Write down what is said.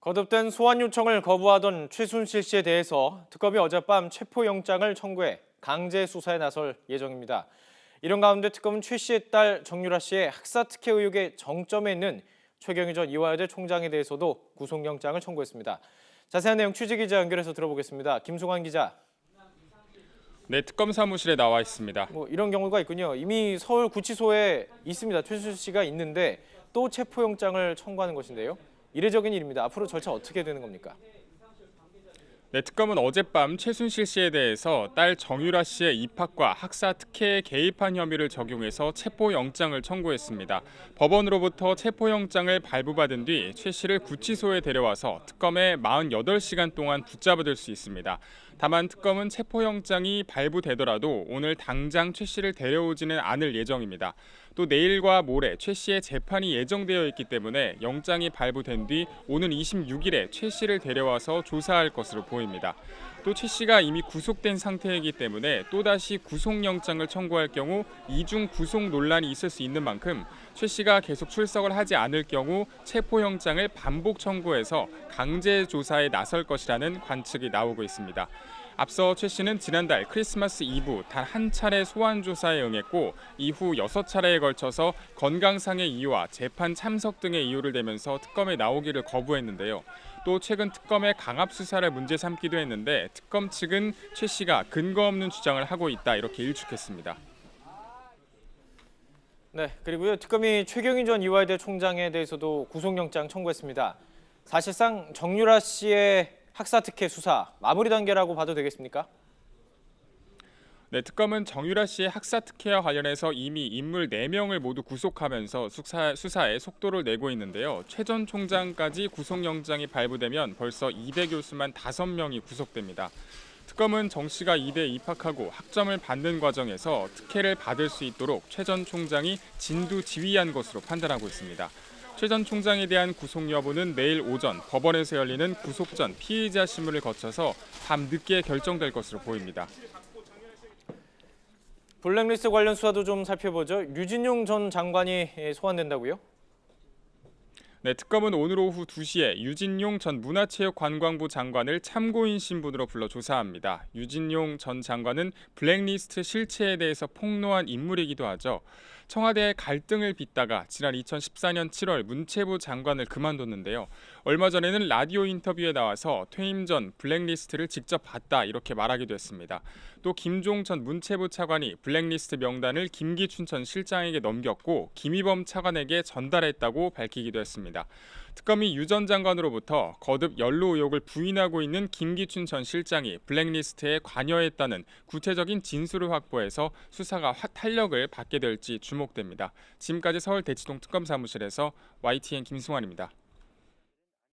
거듭된 소환 요청을 거부하던 최순실 씨에 대해서 특검이 어젯밤 체포영장을 청구해 강제 수사에 나설 예정입니다. 이런 가운데 특검은 최 씨의 딸 정유라 씨의 학사 특혜 의혹의 정점에 있는 최경희 전 이화여대 총장에 대해서도 구속영장을 청구했습니다. 자세한 내용 취재기자 연결해서 들어보겠습니다. 김승환 기자. 네, 특검 사무실에 나와 있습니다. 이런 경우가 있군요. 이미 서울 구치소에 있습니다. 최순실 씨가 있는데 또 체포영장을 청구하는 것인데요. 이례적인 일입니다. 앞으로 절차 어떻게 되는 겁니까? 네, 특검은 어젯밤 최순실 씨에 대해서 딸 정유라 씨의 입학과 학사 특혜에 개입한 혐의를 적용해서 체포영장을 청구했습니다. 법원으로부터 체포영장을 발부받은 뒤 최 씨를 구치소에 데려와서 특검에 48시간 동안 붙잡아둘 수 있습니다. 다만 특검은 체포영장이 발부되더라도 오늘 당장 최 씨를 데려오지는 않을 예정입니다. 또 내일과 모레 최 씨의 재판이 예정되어 있기 때문에 영장이 발부된 뒤 오는 26일에 최 씨를 데려와서 조사할 것으로 보입니다. 또 최 씨가 이미 구속된 상태이기 때문에 또다시 구속영장을 청구할 경우 이중 구속 논란이 있을 수 있는 만큼 최 씨가 계속 출석을 하지 않을 경우 체포영장을 반복 청구해서 강제 조사에 나설 것이라는 관측이 나오고 있습니다. 앞서 최 씨는 지난달 크리스마스 이브 단 한 차례 소환 조사에 응했고 이후 6차례에 걸쳐서 건강상의 이유와 재판 참석 등의 이유를 대면서 특검에 나오기를 거부했는데요. 또 최근 특검의 강압 수사를 문제 삼기도 했는데 특검 측은 최 씨가 근거 없는 주장을 하고 있다 이렇게 일축했습니다. 네, 그리고요. 특검이 최경희 전 이화여대 총장에 대해서도 구속영장 청구했습니다. 사실상 정유라 씨의 학사 특혜 수사 마무리 단계라고 봐도 되겠습니까? 네, 특검은 정유라 씨의 학사 특혜와 관련해서 이미 인물 4명을 모두 구속하면서 수사에 속도를 내고 있는데요. 최 전 총장까지 구속영장이 발부되면 벌써 2대 교수만 5명이 구속됩니다. 특검은 정 씨가 이대에 입학하고 학점을 받는 과정에서 특혜를 받을 수 있도록 최 전 총장이 진두지휘한 것으로 판단하고 있습니다. 최 전 총장에 대한 구속 여부는 내일 오전 법원에서 열리는 구속 전 피의자 심문을 거쳐서 밤 늦게 결정될 것으로 보입니다. 블랙리스트 관련 수사도 좀 살펴보죠. 유진용 전 장관이 소환된다고요? 네, 특검은 오늘 오후 2시에 유진용 전 문화체육관광부 장관을 참고인 신분으로 불러 조사합니다. 유진용 전 장관은 블랙리스트 실체에 대해서 폭로한 인물이기도 하죠. 청와대의 갈등을 빚다가 지난 2014년 7월 문체부 장관을 그만뒀는데요. 얼마 전에는 라디오 인터뷰에 나와서 퇴임 전 블랙리스트를 직접 봤다 이렇게 말하기도 했습니다. 또 김종 전 문체부 차관이 블랙리스트 명단을 김기춘 전 실장에게 넘겼고 김희범 차관에게 전달했다고 밝히기도 했습니다. 특검이 유 전 장관으로부터 거듭 연루 의혹을 부인하고 있는 김기춘 전 실장이 블랙리스트에 관여했다는 구체적인 진술을 확보해서 수사가 탄력을 받게 될지 주목됩니다. 지금까지 서울 대치동 특검 사무실에서 YTN 김승환입니다.